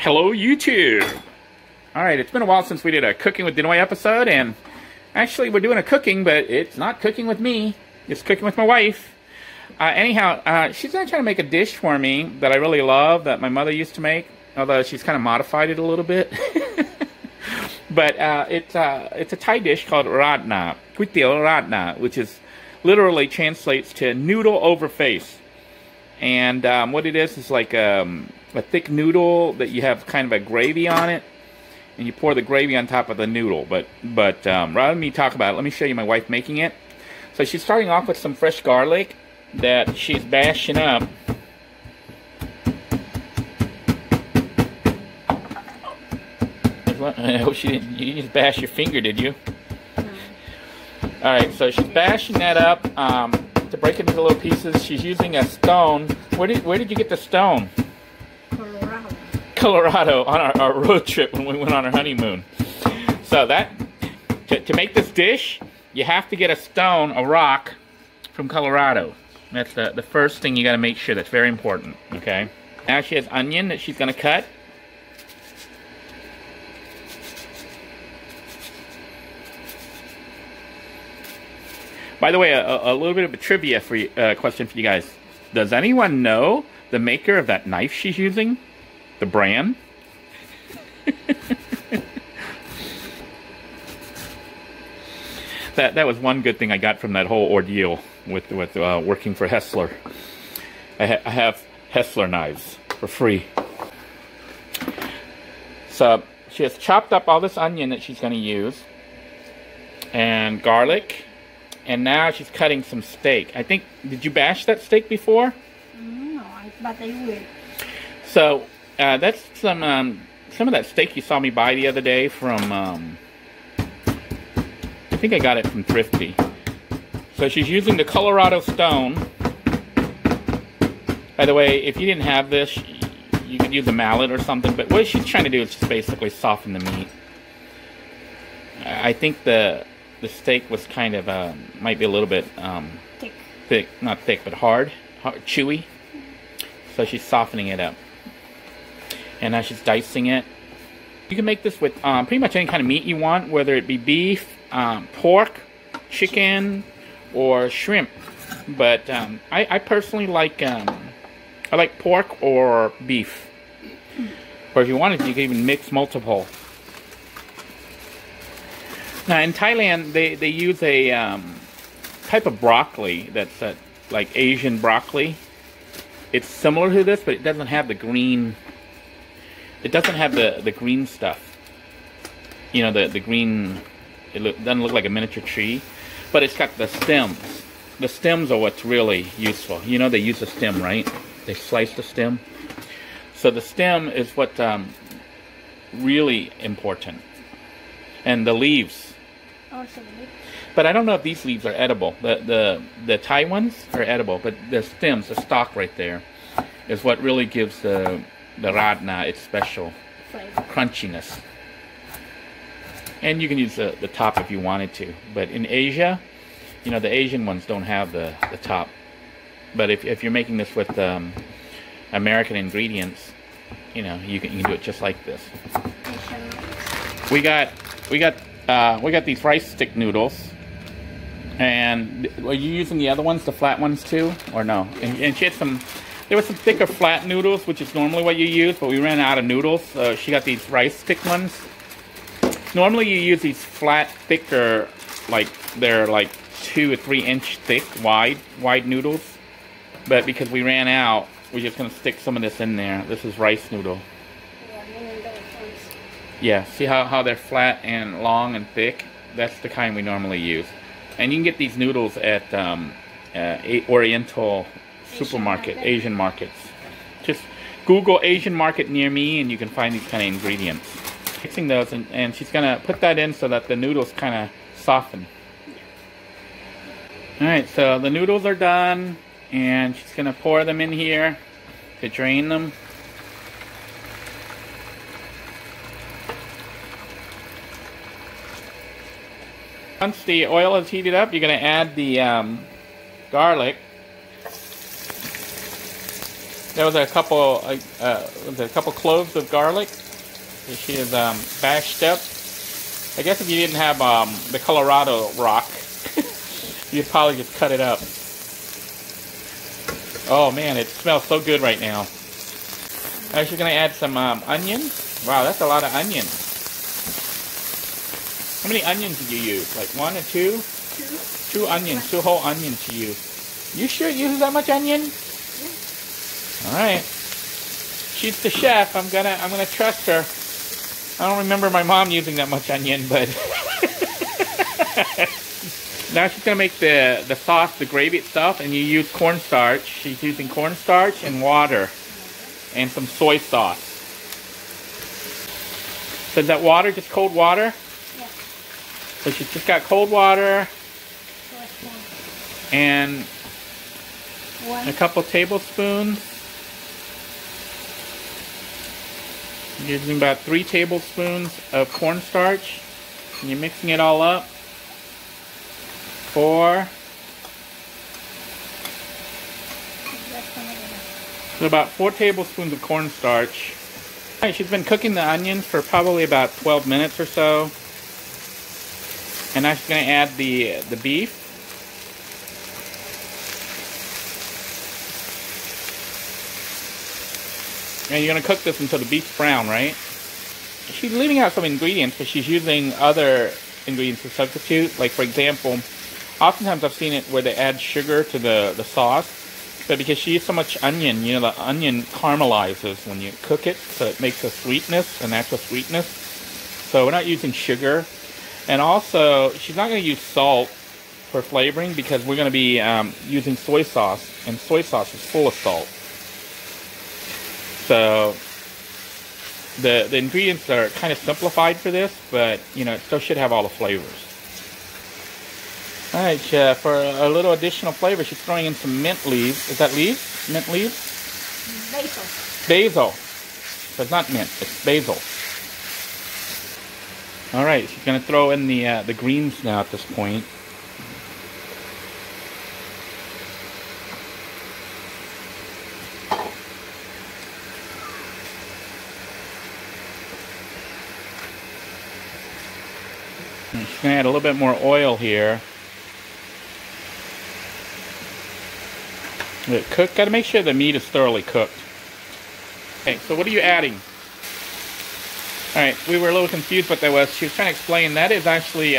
Hello, YouTube! Alright, it's been a while since we did a Cooking with Dinoy episode, and actually we're doing a cooking, but it's not cooking with me. It's cooking with my wife. Anyhow, she's going to try to make a dish for me that I really love, that my mother used to make, although she's kind of modified it a little bit. But it's a Thai dish called Lad Na, Kuaytiao Lad Na, which is literally translates to noodle over face. And what it is like a thick noodle that you have kind of a gravy on it, and you pour the gravy on top of the noodle. But rather than me talk about it, let me show you my wife making it. So she's starting off with some fresh garlic that she's bashing up. I hope she didn't. You didn't bash your finger, did you? No. All right, so she's bashing that up to break it into little pieces. She's using a stone. Where did you get the stone? Colorado on our road trip when we went on our honeymoon. So that to make this dish, you have to get a stone, a rock from Colorado. That's the first thing you got to make sure. That's very important. Okay. Now she has onion that she's going to cut. By the way, a little bit of a trivia for you, question for you guys. Does anyone know the maker of that knife she's using? The brand? That was one good thing I got from that whole ordeal with working for Hessler. I have Hessler knives for free. So she has chopped up all this onion that she's going to use, and garlic. And now she's cutting some steak. I think, did you bash that steak before? No, but I will. So, that's some of that steak you saw me buy the other day from, I think I got it from Thrifty. So she's using the Colorado stone. By the way, if you didn't have this, you could use a mallet or something. But what she's trying to do is just basically soften the meat. I think the steak was kind of, might be a little bit thick, not thick, but hard, chewy. So she's softening it up. And now she's dicing it. You can make this with pretty much any kind of meat you want, whether it be beef, pork, chicken, or shrimp. But I personally like, I like pork or beef. Or if you wanted to, you can even mix multiple. Now in Thailand, they use a type of broccoli that's like Asian broccoli. It's similar to this, but it doesn't have the green. It doesn't have the green stuff. You know, the green. It doesn't look like a miniature tree, but it's got the stems. The stems are what's really useful. You know, they use the stem, right? They slice the stem. So the stem is what really important, and the leaves. But I don't know if these leaves are edible. The Thai ones are edible, but the stems, the stalk right there, is what really gives the Lad Na its special crunchiness. And you can use the top if you wanted to. But in Asia, you know, the Asian ones don't have the top. But if you're making this with American ingredients, you know, you can do it just like this. We got these rice stick noodles. And are you using the other ones, the flat ones too, or no? And she had there were some thicker flat noodles, which is normally what you use, but we ran out of noodles, so she got these rice stick ones. Normally you use these flat, thicker, like they're like 2 or 3 inch thick, wide noodles. But because we ran out, we're just gonna stick some of this in there. This is rice noodle. Yeah, see how they're flat and long and thick? That's the kind we normally use. And you can get these noodles at Oriental supermarket, Asian markets. Just Google Asian market near me and you can find these kind of ingredients. Mixing those, and she's going to put that in so that the noodles kind of soften. Alright, so the noodles are done, and she's going to pour them in here to drain them. Once the oil is heated up, you're going to add the garlic. There was a couple cloves of garlic that she has bashed up. I guess if you didn't have the Colorado rock, you'd probably just cut it up. Oh man, it smells so good right now. I'm actually going to add some onions. Wow, that's a lot of onions. How many onions did you use? Like 1 or 2? 2 onions, 2 whole onions you use. You sure you use that much onion? Yeah. All right. She's the chef. I'm gonna trust her. I don't remember my mom using that much onion, but now she's gonna make the sauce, the gravy itself, and you use cornstarch. She's using cornstarch and water and some soy sauce. So is that water just cold water? Yeah. So she's just got cold water and a couple tablespoons. Using about 3 tablespoons of cornstarch. And you're mixing it all up. 4. So about 4 tablespoons of cornstarch. Alright, she's been cooking the onions for probably about 12 minutes or so. And now she's going to add the beef. And you're going to cook this until the beef's brown, right? She's leaving out some ingredients, but she's using other ingredients to substitute. Like, for example, oftentimes I've seen it where they add sugar to the sauce. But because she used so much onion, you know, the onion caramelizes when you cook it. So it makes a sweetness, a natural sweetness. So we're not using sugar. And also, she's not going to use salt for flavoring because we're going to be using soy sauce. And soy sauce is full of salt. So the ingredients are kind of simplified for this, but you know, it still should have all the flavors. Alright, for a little additional flavor, she's throwing in some mint leaves. Is that leaves? Mint leaves? Basil. Basil. So it's not mint, it's basil. Alright, she's going to throw in the greens now at this point. And she's going to add a little bit more oil here. Got to make sure the meat is thoroughly cooked. Okay, so what are you adding? Alright, we were a little confused what that was. She was trying to explain that is actually,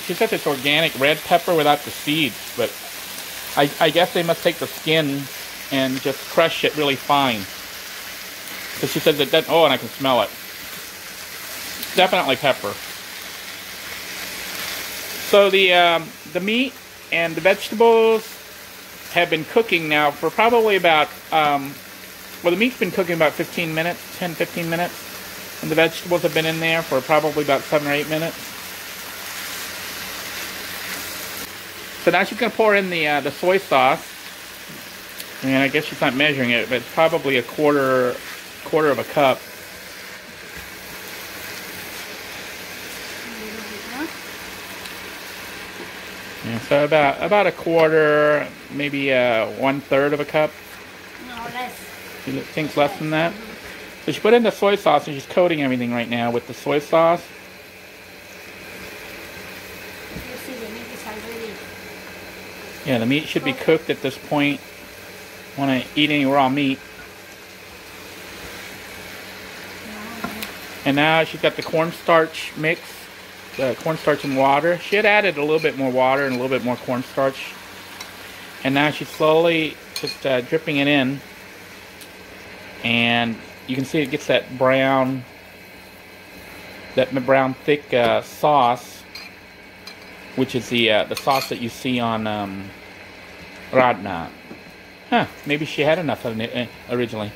she said it's organic red pepper without the seeds, but I guess they must take the skin and just crush it really fine. So she said that, oh, and I can smell it. Definitely pepper. So the meat and the vegetables have been cooking now for probably about, well, the meat's been cooking about 15 minutes, 10-15 minutes. And the vegetables have been in there for probably about 7 or 8 minutes. So now she's going to pour in the soy sauce. And I guess she's not measuring it, but it's probably a quarter of a cup. Yeah, so about a quarter, maybe 1/3 of a cup. No, less. You think less than that? So she put in the soy sauce and she's coating everything right now with the soy sauce. You see the meat is already. Yeah, the meat should be cooked at this point. Want to eat any raw meat. And now she's got the cornstarch mix. The cornstarch and water. She had added a little bit more water and a little bit more cornstarch. And now she's slowly just dripping it in. And you can see it gets that brown thick sauce, which is the sauce that you see on Lad Na. Huh, maybe she had enough of it originally.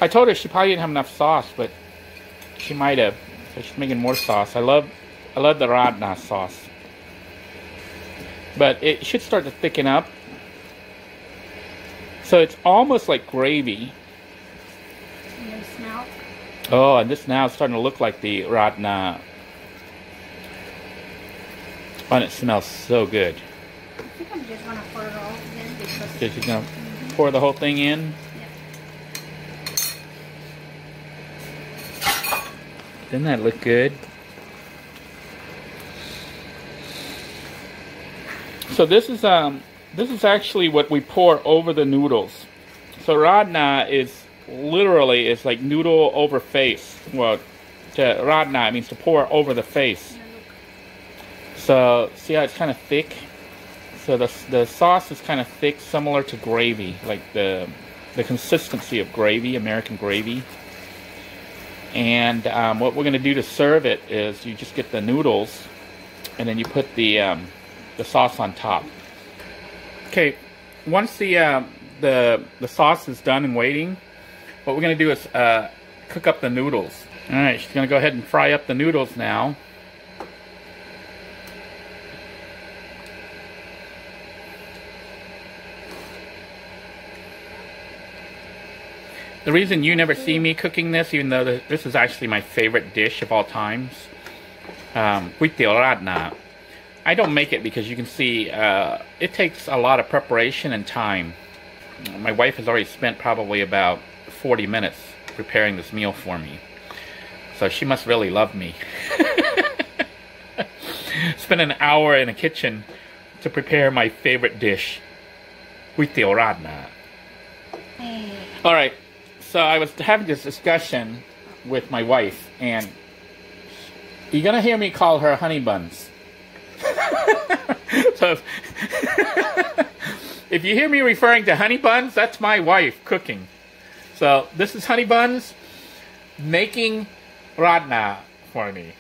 I told her she probably didn't have enough sauce, but she might have. So she's making more sauce. I love the Lad Na sauce. But it should start to thicken up. So it's almost like gravy. And the smell. Oh, and this now is starting to look like the Lad Na. Oh, and it smells so good. I think I'm just going to pour it all in because... So she's going to pour the whole thing in. Yeah. Doesn't that look good? So this is actually what we pour over the noodles. So Lad Na is literally like noodle over face. Well, Lad Na means to pour over the face. So see how it's kind of thick? So the sauce is kind of thick, similar to gravy, like the consistency of gravy, American gravy. And what we're going to do to serve it is you just get the noodles, and then you put the sauce on top. Okay, once the sauce is done and waiting, what we're going to do is cook up the noodles. All right, she's going to go ahead and fry up the noodles now. The reason you never see me cooking this, even though this is actually my favorite dish of all times, Kuaytiao Lad Na. I don't make it because you can see it takes a lot of preparation and time. My wife has already spent probably about 40 minutes preparing this meal for me. So she must really love me. Spend an hour in a kitchen to prepare my favorite dish, Kuaytiao Lad Na. Alright, so I was having this discussion with my wife, and you're going to hear me call her honey buns. So if you hear me referring to honey buns, that's my wife cooking. So this is honey buns making Lad Na for me.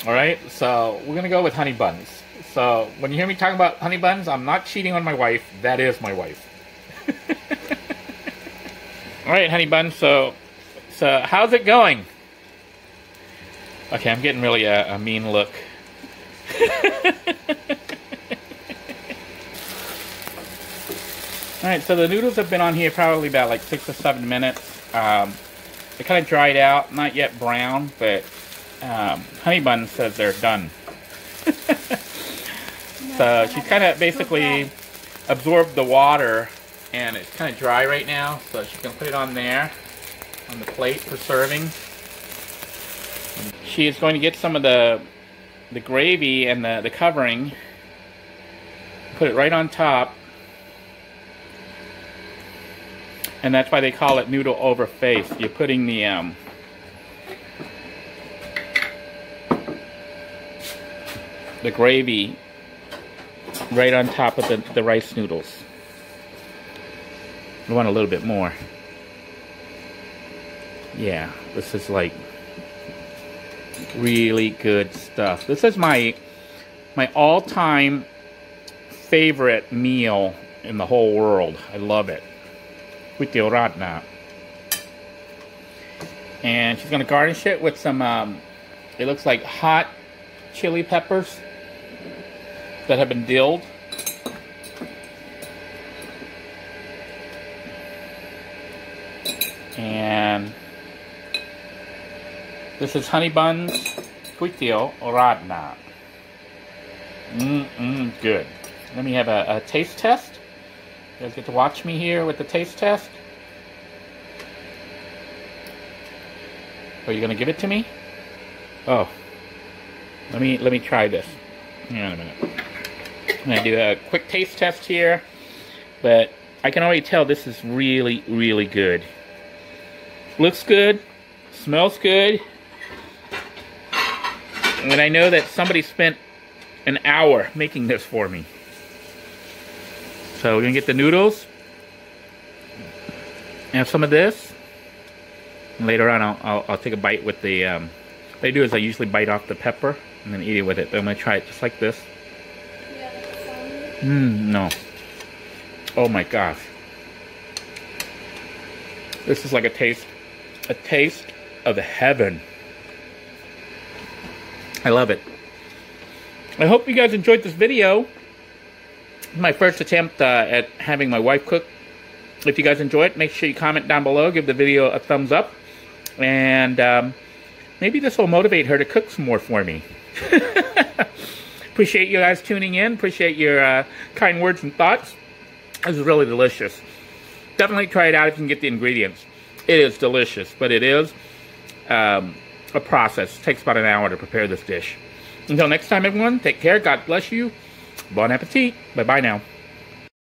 Alright, so we're gonna go with honey buns. So when you hear me talking about honey buns, I'm not cheating on my wife. That is my wife. Alright, honey buns, so how's it going? Okay, I'm getting really a mean look. Alright, so the noodles have been on here probably about like 6 or 7 minutes. They kind of dried out, not yet brown, but honey bun says they're done. So she's kind of basically absorbed the water, and it's kind of dry right now, so she's going to put it on there, on the plate for serving. She is going to get some of the gravy and the covering, put it right on top, and that's why they call it noodle over face. You're putting the gravy right on top of the rice noodles. I want a little bit more. Yeah, this is like really good stuff. This is my all-time favorite meal in the whole world. I love it. Kuaytiao Lad Na. And she's going to garnish it with some, it looks like hot chili peppers that have been dilled. And this is honey buns, Kuaytiao Lad Na. Good. Let me have a taste test. You guys get to watch me here with the taste test. Are you gonna give it to me? Oh, let me try this. Hang on a minute. I'm gonna do a quick taste test here, but I can already tell this is really, really good. Looks good, smells good, and I know that somebody spent an hour making this for me. So we're gonna get the noodles, have some of this, and later on I'll take a bite with the, what I do is I usually bite off the pepper and then eat it with it, but I'm gonna try it just like this. No. Oh my gosh. This is like a taste of heaven. I love it. I hope you guys enjoyed this video. My first attempt at having my wife cook. If you guys enjoy it, make sure you comment down below, give the video a thumbs up, and maybe this will motivate her to cook some more for me. Appreciate you guys tuning in. Appreciate your kind words and thoughts. This is really delicious. Definitely try it out if you can get the ingredients. It is delicious, but it is a a process. It takes about an hour to prepare this dish. Until next time, everyone, take care. God bless you. Bon appetit. Bye-bye now.